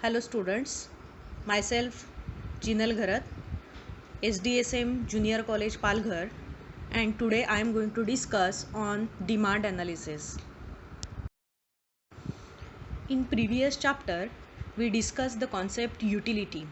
Hello students, myself Jinal Gharat, SDSM Junior College Palghar, and today I am going to discuss on demand analysis. In previous chapter, we discussed the concept utility.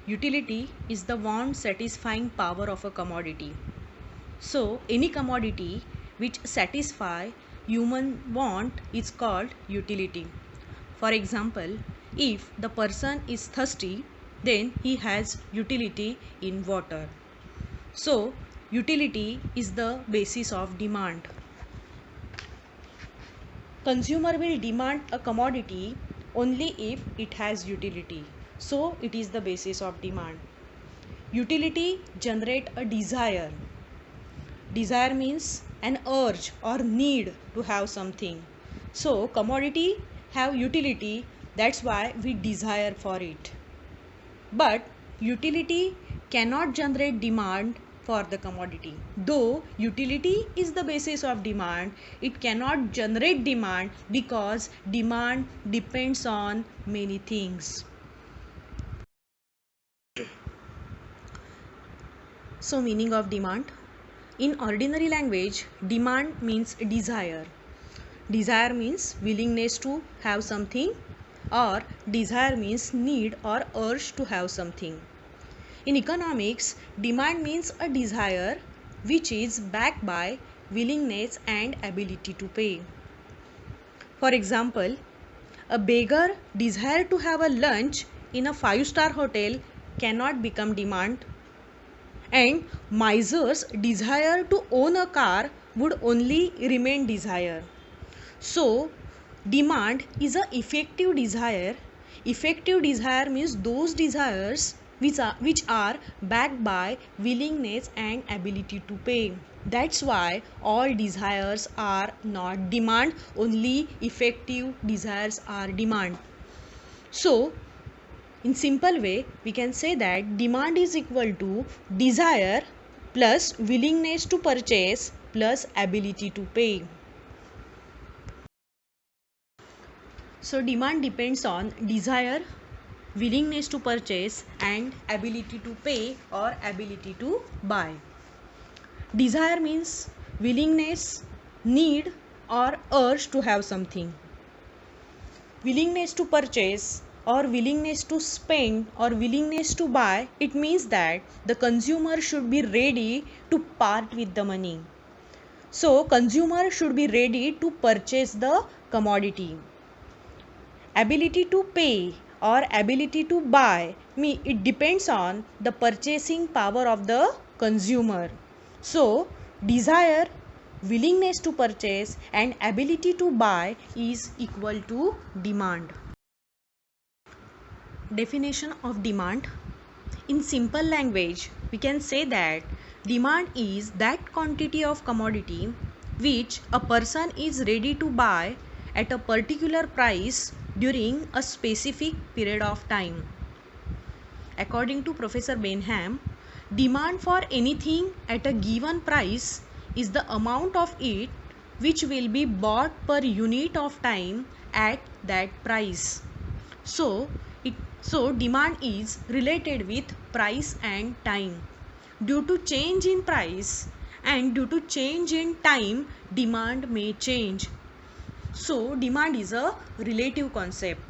Utility is the want satisfying power of a commodity. So, any commodity which satisfy human want is called utility. For example, if the person is thirsty, then he has utility in water. So, utility is the basis of demand. Consumer will demand a commodity only if it has utility. So, it is the basis of demand. Utility generate a desire. Desire means an urge or need to have something. So commodity have utility, that's why we desire for it. But utility cannot generate demand for the commodity. Though utility is the basis of demand, it cannot generate demand because demand depends on many things. So meaning of demand. In ordinary language, demand means desire. Desire means willingness to have something, or desire means need or urge to have something. In economics, demand means a desire which is backed by willingness and ability to pay. For example, a beggar desire to have a lunch in a 5-star hotel cannot become demand, and miser's desire to own a car would only remain desire. So, demand is a effective desire. Effective desire means those desires which are backed by willingness and ability to pay. That's why all desires are not demand, only effective desires are demand. So, in simple way, we can say that demand is equal to desire plus willingness to purchase plus ability to pay. So demand depends on desire, willingness to purchase and ability to pay or ability to buy. Desire means willingness, need or urge to have something. Willingness to purchase or willingness to spend or willingness to buy, it means that the consumer should be ready to part with the money. So consumer should be ready to purchase the commodity. Ability to pay or ability to buy, it depends on the purchasing power of the consumer. So desire, willingness to purchase and ability to buy is equal to demand. Definition of demand. In simple language, we can say that demand is that quantity of commodity which a person is ready to buy at a particular price during a specific period of time. According to Professor Benham, demand for anything at a given price is the amount of it which will be bought per unit of time at that price. So demand is related with price and time. Due to change in price and due to change in time, demand may change. So demand is a relative concept.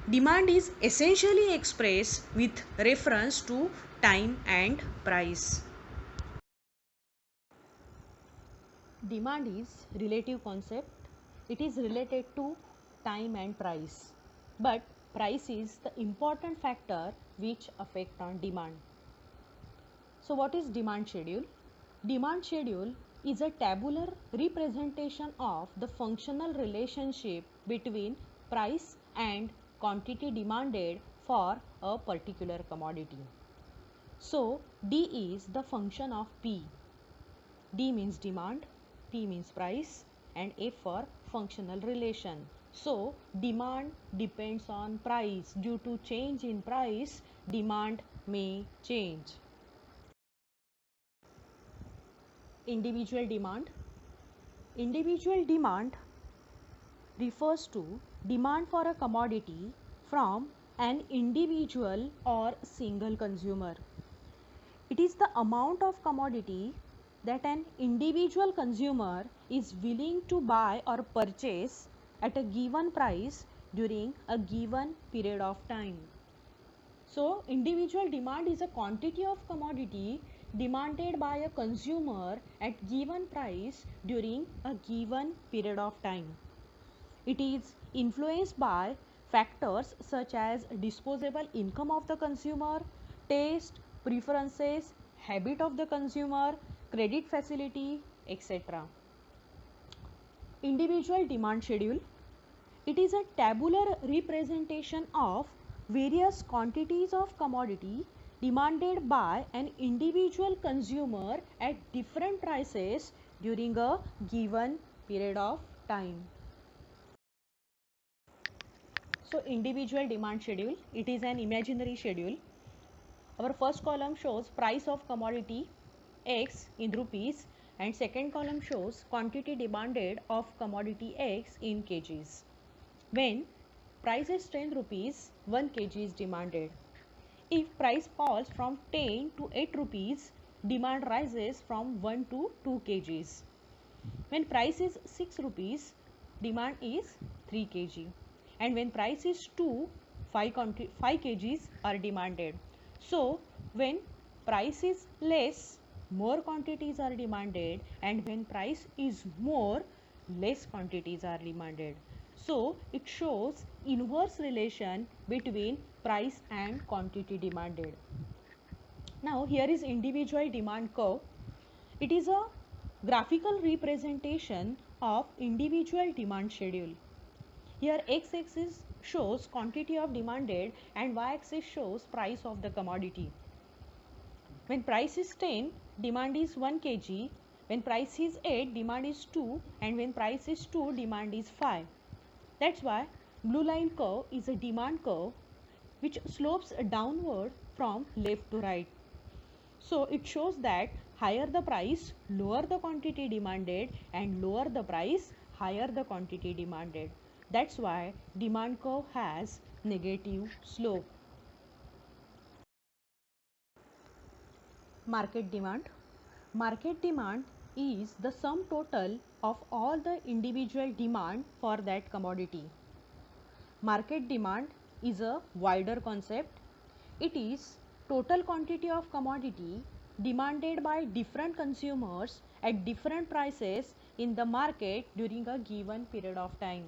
Demand is essentially expressed with reference to time and price. Demand is relative concept. It is related to time and price. But price is the important factor which affect on demand. So what is demand schedule? Demand schedule is a tabular representation of the functional relationship between price and quantity demanded for a particular commodity. So D is the function of P. D means demand, P means price and F for functional relation. So demand depends on price. Due to change in price, demand may change. Individual demand. Individual demand refers to demand for a commodity from an individual or single consumer. It is the amount of commodity that an individual consumer is willing to buy or purchase at a given price during a given period of time. So, individual demand is a quantity of commodity demanded by a consumer at given price during a given period of time. It is influenced by factors such as disposable income of the consumer, taste, preferences, habit of the consumer, credit facility, etc. Individual demand schedule. It is a tabular representation of various quantities of commodity demanded by an individual consumer at different prices during a given period of time. So, individual demand schedule, it is an imaginary schedule. Our first column shows price of commodity X in rupees and second column shows quantity demanded of commodity X in kgs. When price is 10 rupees, 1 kg is demanded. If price falls from 10 to 8 rupees, demand rises from 1 to 2 kgs. When price is 6 rupees, demand is 3 kg. And when price is 2, 5 kgs are demanded. So, when price is less, more quantities are demanded, and when price is more, less quantities are demanded. So, it shows inverse relation between price and quantity demanded. Now, here is individual demand curve. It is a graphical representation of individual demand schedule. Here x-axis shows quantity of demanded and y-axis shows price of the commodity. When price is 10, demand is 1 kg. When price is 8, demand is 2, and when price is 2, demand is 5. That's why blue line curve is a demand curve which slopes downward from left to right. So it shows that higher the price, lower the quantity demanded, and lower the price, higher the quantity demanded. That's why demand curve has negative slope. Market demand. Market demand is the sum total of all the individual demand for that commodity. Market demand is a wider concept. It is total quantity of commodity demanded by different consumers at different prices in the market during a given period of time.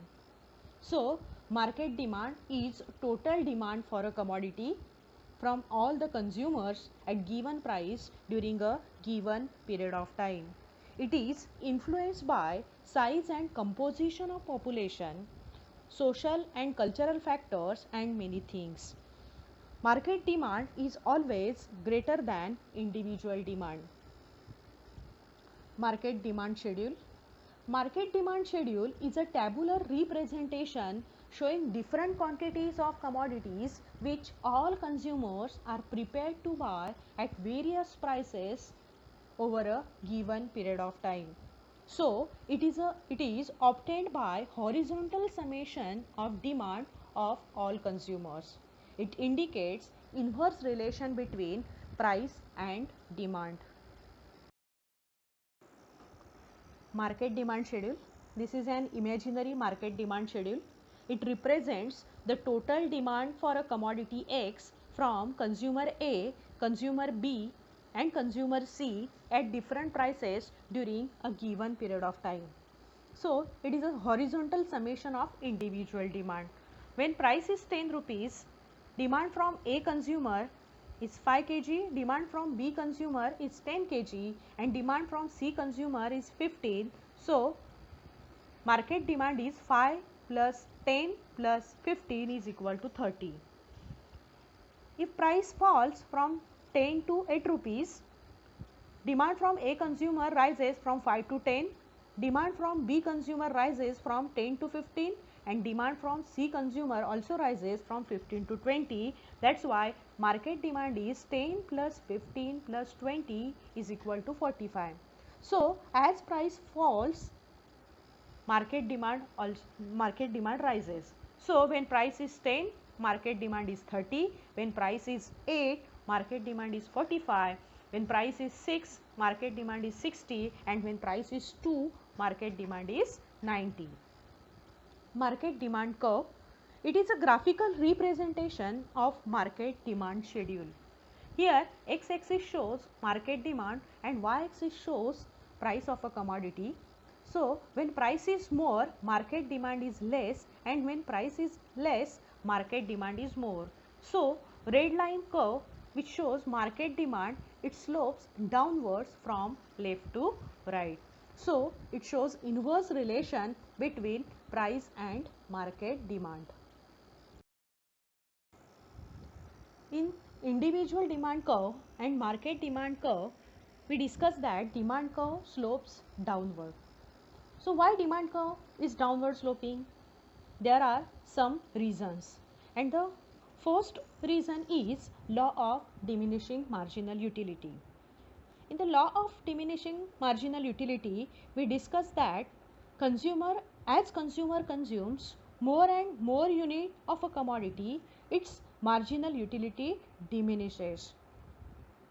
So, market demand is total demand for a commodity from all the consumers at given price during a given period of time. It is influenced by size and composition of population, social and cultural factors, and many things. Market demand is always greater than individual demand. Market demand schedule. Market demand schedule is a tabular representation showing different quantities of commodities which all consumers are prepared to buy at various prices over a given period of time. So, it is obtained by horizontal summation of demand of all consumers. It indicates inverse relation between price and demand. Market demand schedule. This is an imaginary market demand schedule. It represents the total demand for a commodity X from consumer A, consumer B, and consumer C at different prices during a given period of time. So, it is a horizontal summation of individual demand. When price is 10 rupees, demand from A consumer is 5 kg, demand from B consumer is 10 kg, and demand from C consumer is 15. So, market demand is 5 plus 10 plus 15 is equal to 30. If price falls from 10 to 8 rupees, demand from A consumer rises from 5 to 10, demand from B consumer rises from 10 to 15, and demand from C consumer also rises from 15 to 20. That's why market demand is 10 plus 15 plus 20 is equal to 45. So, as price falls, market demand rises. So, when price is 10, market demand is 30. When price is 8, market demand is 45. When price is 6, market demand is 60, and when price is 2, market demand is 90. Market demand curve. It is a graphical representation of market demand schedule. Here x-axis shows market demand and y-axis shows price of a commodity. So when price is more, market demand is less, and when price is less, market demand is more. So red line curve which shows market demand, it slopes downwards from left to right. So it shows inverse relation between price and market demand. In individual demand curve and market demand curve, we discussed that demand curve slopes downward. So why demand curve is downward sloping? There are some reasons, and the first reason is law of diminishing marginal utility. In the law of diminishing marginal utility, we discussed that as consumer consumes more and more unit of a commodity, its marginal utility diminishes.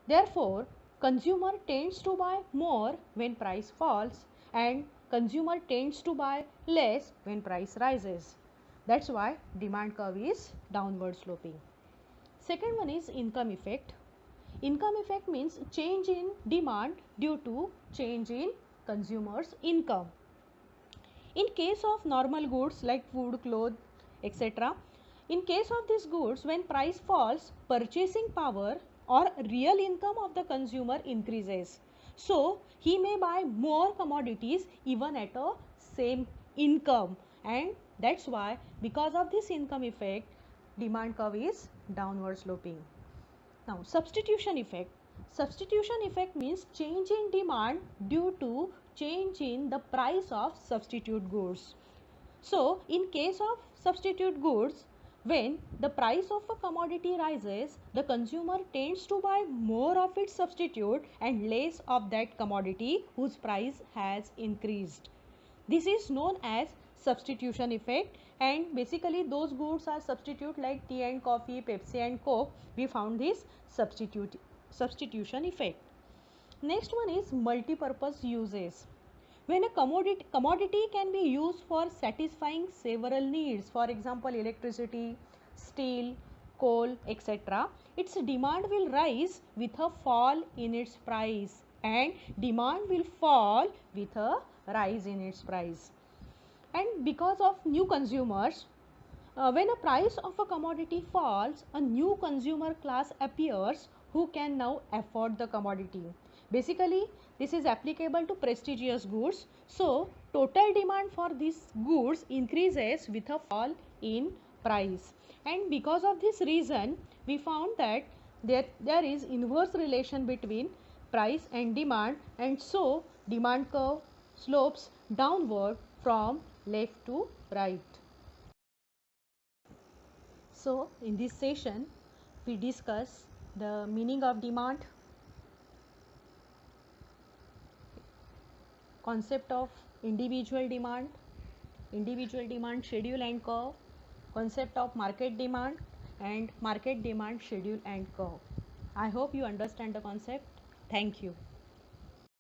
Therefore, consumer tends to buy more when price falls, and consumer tends to buy less when price rises. That's why demand curve is downward sloping. Second one is income effect. Income effect means change in demand due to change in consumers' income. In case of normal goods like food, clothes, etc., in case of these goods, when price falls, purchasing power or real income of the consumer increases. So he may buy more commodities even at a same income, and that's why because of this income effect, demand curve is downward sloping. Now substitution effect. Substitution effect means change in demand due to change in the price of substitute goods. So in case of substitute goods, when the price of a commodity rises, the consumer tends to buy more of its substitute and less of that commodity whose price has increased. This is known as substitution effect, and basically those goods are substitute like tea and coffee, Pepsi and Coke. We found this substitution effect. Next one is multi-purpose uses. When a commodity can be used for satisfying several needs, for example electricity, steel, coal, etc., its demand will rise with a fall in its price, and demand will fall with a rise in its price. And because of new consumers, when a price of a commodity falls, a new consumer class appears who can now afford the commodity. Basically, this is applicable to prestigious goods. So, total demand for these goods increases with a fall in price. And because of this reason, we found that there is inverse relation between price and demand, and so demand curve slopes downward from left to right. So in this session we discuss the meaning of demand, concept of individual demand schedule and curve, concept of market demand, and market demand schedule and curve. I hope you understand the concept. Thank you.